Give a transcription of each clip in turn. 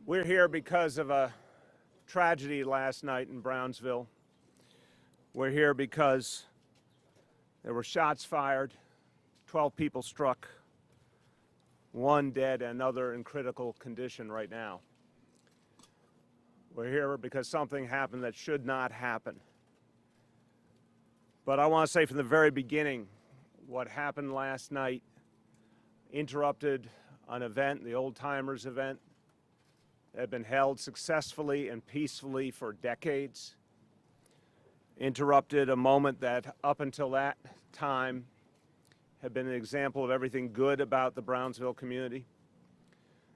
We're here because of a tragedy last night in Brownsville. We're here because there were shots fired, 12 people struck, one dead and another in critical condition right now. We're here because something happened that should not happen. But I want to say from the very beginning, what happened last night interrupted an event, the Old Timers event, that had been held successfully and peacefully for decades. Interrupted a moment that up until that time had been an example of everything good about the Brownsville community.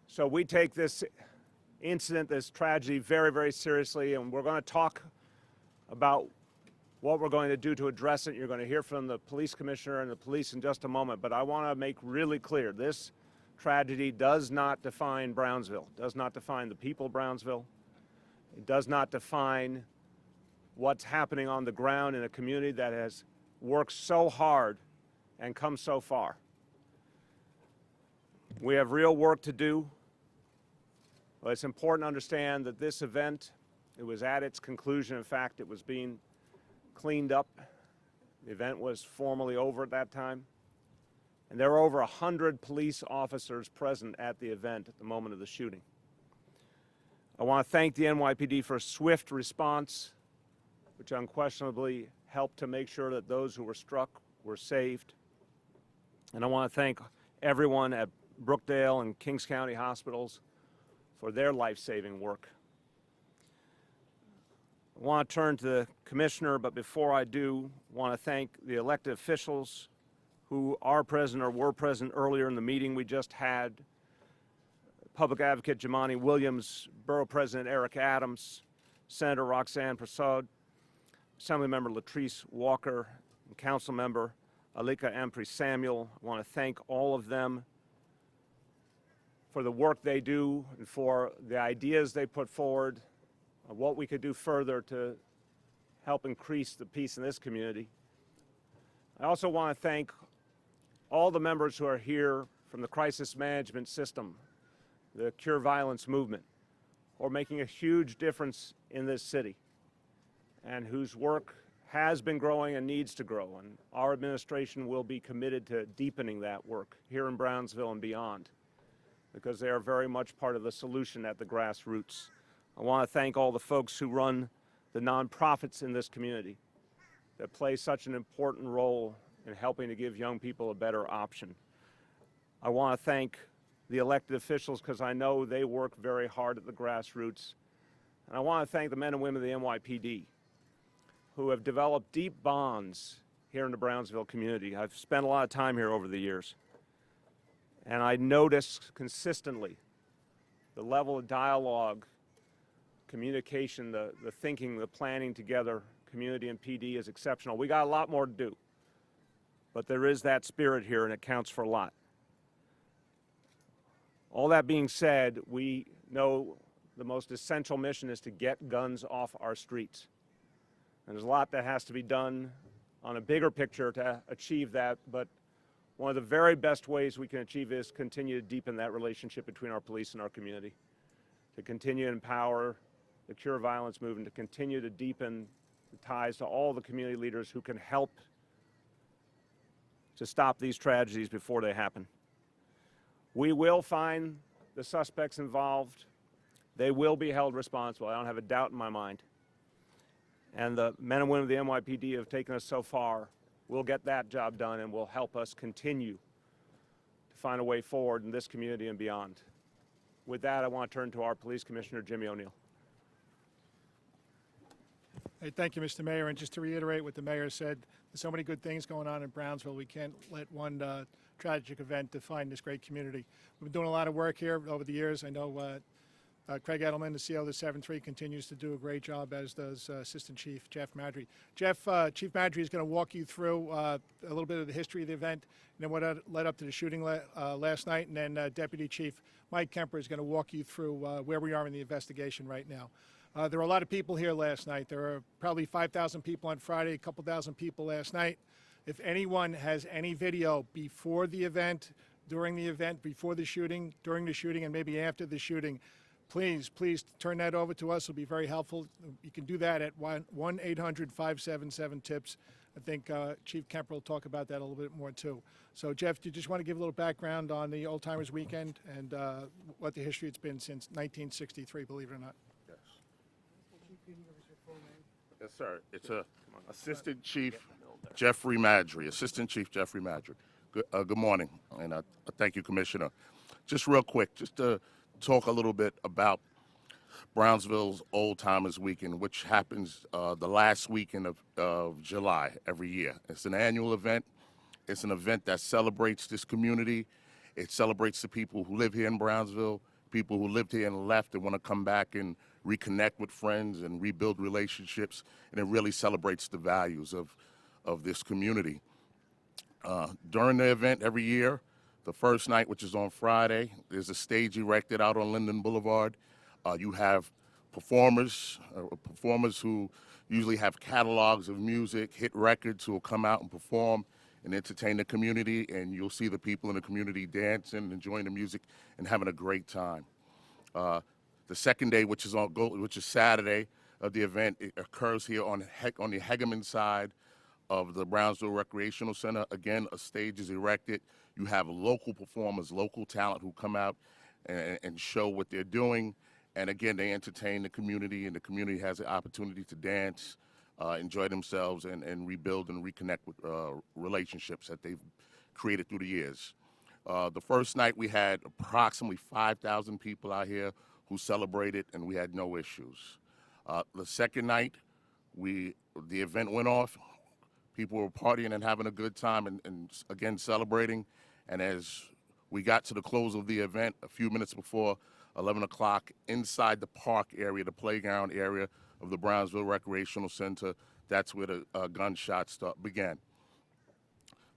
So we take this incident, this tragedy, very, very seriously, and we're going to talk about what we're going to do to address it. You're going to hear from the police commissioner and the police in just a moment, but I want to make really clear, this tragedy does not define Brownsville, does not define the people of Brownsville. It does not define what's happening on the ground in a community that has worked so hard and come so far. We have real work to do. But it's important to understand that this event, it was at its conclusion. In fact, it was being cleaned up. The event was formally over at that time. And there were over 100 police officers present at the event at the moment of the shooting. I want to thank the NYPD for a swift response, which unquestionably helped to make sure that those who were struck were saved. And I want to thank everyone at Brookdale and Kings County hospitals for their life-saving work. I want to turn to the commissioner, but before I do, I want to thank the elected officials who are present or were present earlier in the meeting we just had. Public Advocate Jamani Williams, Borough President Eric Adams, Senator Roxanne Prasad, Assemblymember Latrice Walker, and Councilmember Alika Ampry Samuel. I want to thank all of them for the work they do and for the ideas they put forward of what we could do further to help increase the peace in this community. I also want to thank all the members who are here from the crisis management system, the Cure Violence movement, who are making a huge difference in this city and whose work has been growing and needs to grow. And our administration will be committed to deepening that work here in Brownsville and beyond, because they are very much part of the solution at the grassroots. I want to thank all the folks who run the nonprofits in this community that play such an important role in helping to give young people a better option. I want to thank the elected officials because I know they work very hard at the grassroots. And I want to thank the men and women of the NYPD who have developed deep bonds here in the Brownsville community. I've spent a lot of time here over the years, and I notice consistently the level of dialogue, communication, the thinking, the planning together, community and PD is exceptional. We got a lot more to do, but there is that spirit here, and it counts for a lot. All that being said, we know the most essential mission is to get guns off our streets. And there's a lot that has to be done on a bigger picture to achieve that, but one of the very best ways we can achieve is continue to deepen that relationship between our police and our community, to continue to empower the Cure Violence movement, to continue to deepen the ties to all the community leaders who can help to stop these tragedies before they happen. We will find the suspects involved. They will be held responsible. I don't have a doubt in my mind. And the men and women of the NYPD have taken us so far. We'll get that job done and will help us continue to find a way forward in this community and beyond. With that, I want to turn to our Police Commissioner, Jimmy O'Neill. Hey, thank you, Mr. Mayor. And just to reiterate what the mayor said, there's so many good things going on in Brownsville. We can't let one tragic event define this great community. We've been doing a lot of work here over the years. I know Craig Edelman, the CO of the 7-3, continues to do a great job, as does Assistant Chief Jeff Madry. Chief Madry is going to walk you through a little bit of the history of the event and then what led up to the shooting last night. And then Deputy Chief Mike Kemper is going to walk you through where we are in the investigation right now. There were a lot of people here last night. There were probably 5,000 people on Friday, a couple thousand people last night. If anyone has any video before the event, during the event, before the shooting, during the shooting, and maybe after the shooting, please turn that over to us. It'll be very helpful. You can do that at 1-800-577-TIPS. I think Chief Kemper will talk about that a little bit more too. So Jeff, do you just want to give a little background on the Old Timers Weekend and what the history it's been since 1963, believe it or not? Yes. Yes, sir. It's Assistant Chief Jeffrey Madry. Assistant Chief Jeffrey Madry. Good morning, and thank you, Commissioner. Just real quick, just to talk a little bit about Brownsville's Old Timers Weekend, which happens the last weekend of July every year. It's an annual event. It's an event that celebrates this community. It celebrates the people who live here in Brownsville, people who lived here and left and want to come back and reconnect with friends and rebuild relationships, and it really celebrates the values of this community. During the event every year, the first night, which is on Friday, there's a stage erected out on Linden Boulevard. You have performers who usually have catalogs of music, hit records, who will come out and perform and entertain the community, and you'll see the people in the community dancing, enjoying the music, and having a great time. The second day, which is Saturday of the event, it occurs here on the Hegeman side of the Brownsville Recreational Center. Again, a stage is erected. You have local performers, local talent who come out and show what they're doing. And again, they entertain the community, and the community has the opportunity to dance, enjoy themselves, and rebuild and reconnect with relationships that they've created through the years. The first night, we had approximately 5,000 people out here who celebrated, and we had no issues. The second night, the event went off. People were partying and having a good time and again, celebrating. And as we got to the close of the event, a few minutes before 11 o'clock, inside the park area, the playground area of the Brownsville Recreational Center, that's where the gunshots began.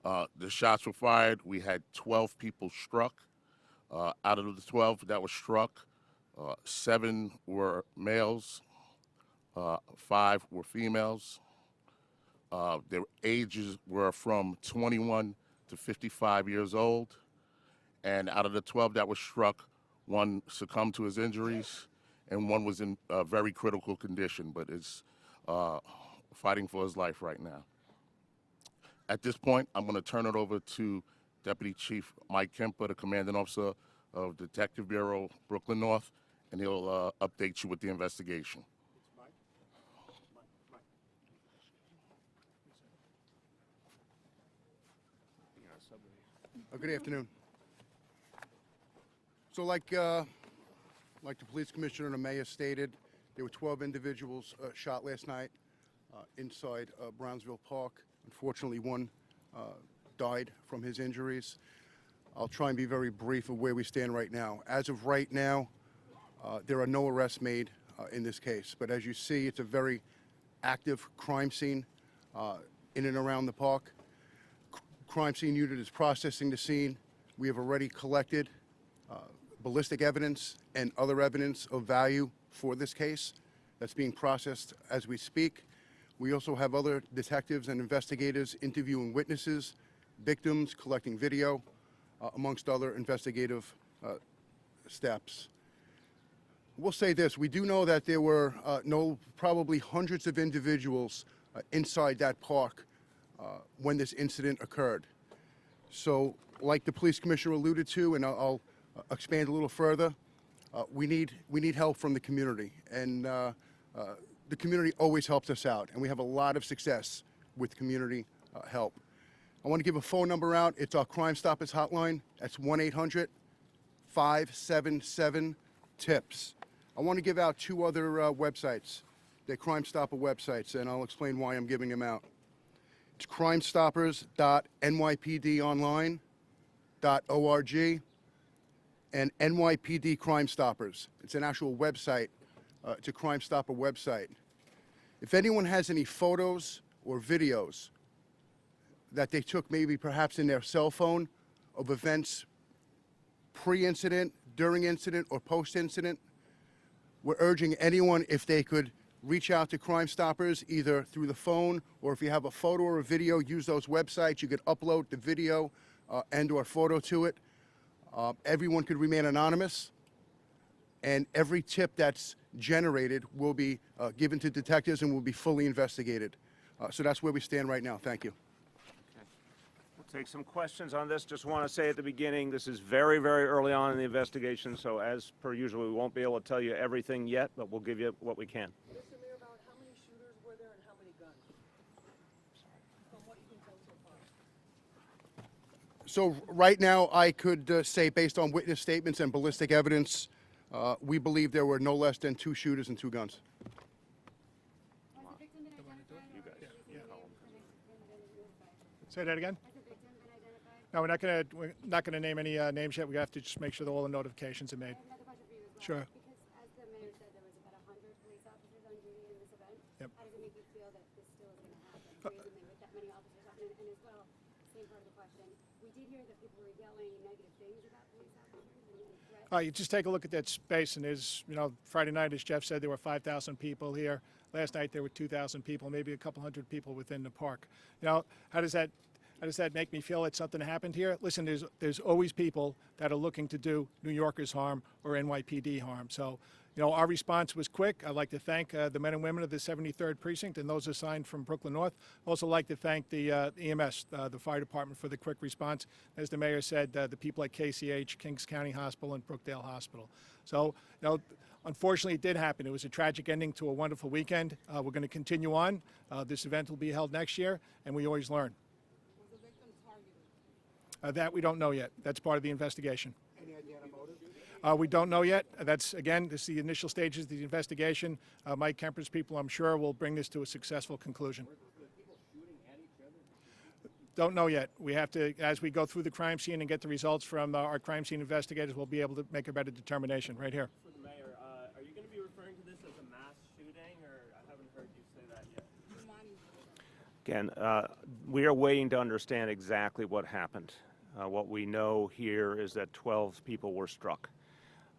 The shots were fired. We had 12 people struck. Out of the 12 that were struck, 7 were males, 5 were females. Their ages were from 21 to 55 years old. And out of the 12 that were struck, 1 succumbed to his injuries, and 1 was in a very critical condition, but is fighting for his life right now. At this point, I'm going to turn it over to Deputy Chief Mike Kemper, the Commanding Officer of Detective Bureau, Brooklyn North, and he'll update you with the investigation. Good afternoon. So like the police commissioner and the mayor stated, there were 12 individuals shot last night inside Brownsville Park. Unfortunately, 1 died from his injuries. I'll try and be very brief of where we stand right now. As of right now, there are no arrests made in this case. But as you see, it's a very active crime scene in and around the park. Crime scene unit is processing the scene. We have already collected ballistic evidence and other evidence of value for this case that's being processed as we speak. We also have other detectives and investigators interviewing witnesses, victims, collecting video, amongst other investigative steps. We'll say this, we do know that there were probably hundreds of individuals inside that park when this incident occurred. So, like the police commissioner alluded to, and I'll expand a little further, we need help from the community, and the community always helps us out, and we have a lot of success with community help. I want to give a phone number out. It's our Crime Stoppers hotline. That's 1-800-577-TIPS. I want to give out 2 other websites. They're Crime Stopper websites, and I'll explain why I'm giving them out. It's crimestoppers.nypdonline.org and NYPD Crime Stoppers. It's an actual website. It's a Crime Stopper website. If anyone has any photos or videos that they took maybe perhaps in their cell phone of events pre-incident, during incident, or post-incident, we're urging anyone, if they could reach out to Crime Stoppers either through the phone, or if you have a photo or a video, use those websites. You could upload the video and or photo to it. Everyone could remain anonymous. and every tip that's generated will be given to detectives and will be fully investigated. So that's where we stand right now. Thank you. We'll take some questions on this. Just want to say at the beginning, this is very, very early on in the investigation, so as per usual, we won't be able to tell you everything yet, but we'll give you what we can. Mr. Mayor, about how many shooters were there and how many guns? From what you can tell so far. So right now, I could say, based on witness statements and ballistic evidence, we believe there were no less than 2 shooters and 2 guns. Has the victim been identified? You guys. Say that again? Has the victim been identified? No, we're not gonna name any names yet. We have to just make sure that all the notifications are made. I have another question for you as well. Sure. Because as the mayor said, there was about 100 police officers on duty in this event. Yep. How does it make you feel that this still is going to happen? Recently, with that many officers on, and as well, same part of the question. We did hear that people were yelling negative things about police officers and threats. You just take a look at that space, and there's, Friday night, as Jeff said, there were 5,000 people here. Last night there were 2,000 people, maybe a couple hundred people within the park. How does that make me feel that something happened here? Listen, there's always people that are looking to do New Yorkers harm or NYPD harm. So, our response was quick. I'd like to thank the men and women of the 73rd Precinct and those assigned from Brooklyn North. Also like to thank the EMS, the fire department, for the quick response. As the mayor said, the people at KCH, Kings County Hospital, and Brookdale Hospital. So, unfortunately, it did happen. It was a tragic ending to a wonderful weekend. We're going to continue on. This event will be held next year, and we always learn. Was the victim targeted? That we don't know yet. That's part of the investigation. Any idea on a motive? We don't know yet. This is the initial stages of the investigation. Mike Kemper's people, I'm sure, will bring this to a successful conclusion. Don't know yet. We have to, as we go through the crime scene and get the results from our crime scene investigators, we'll be able to make a better determination right here. For the mayor, are you going to be referring to this as a mass shooting, or I haven't heard you say that yet? Again, we are waiting to understand exactly what happened. What we know here is that 12 people were struck.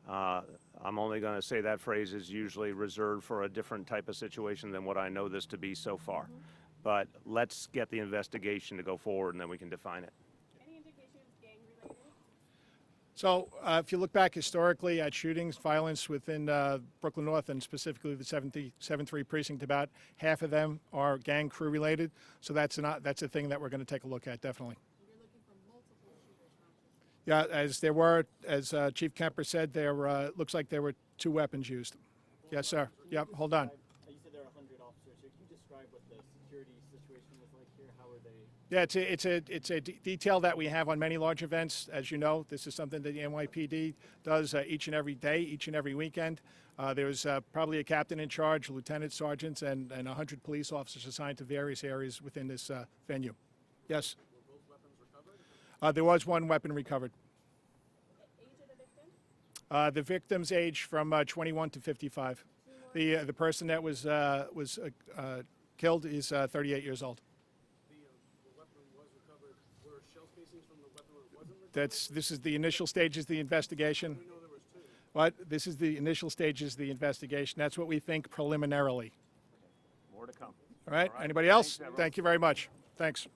I'm only going to say that phrase is usually reserved for a different type of situation than what I know this to be so far. But let's get the investigation to go forward, and then we can define it. Any indications gang-related? So if you look back historically at shootings, violence within Brooklyn North, and specifically the 7-3 precinct, about half of them are gang crew related. So that's a thing that we're going to take a look at, definitely. You're looking for multiple shooters, not just Yeah, as Chief Kemper said, looks like there were 2 weapons used. Yes, sir. Yep, hold on. You said there are 100 officers here. Can you describe what the security situation was like here? How were they? Yeah, it's a detail that we have on many large events. As you know, this is something that the NYPD does each and every day, each and every weekend. There's probably a captain in charge, lieutenant sergeants, and 100 police officers assigned to various areas within this venue. Yes. Were both weapons recovered? There was 1 weapon recovered. age of the victim? The victim's age from 21 to 55. The person that was killed is 38 years old. The weapon was recovered. Were shell casings from the weapon that wasn't recovered? This is the initial stages of the investigation. We know there was 2. What? This is the initial stages of the investigation. That's what we think preliminarily. More to come. All right? All right. Anybody else? Thanks, everyone. Thank you very much. Thanks.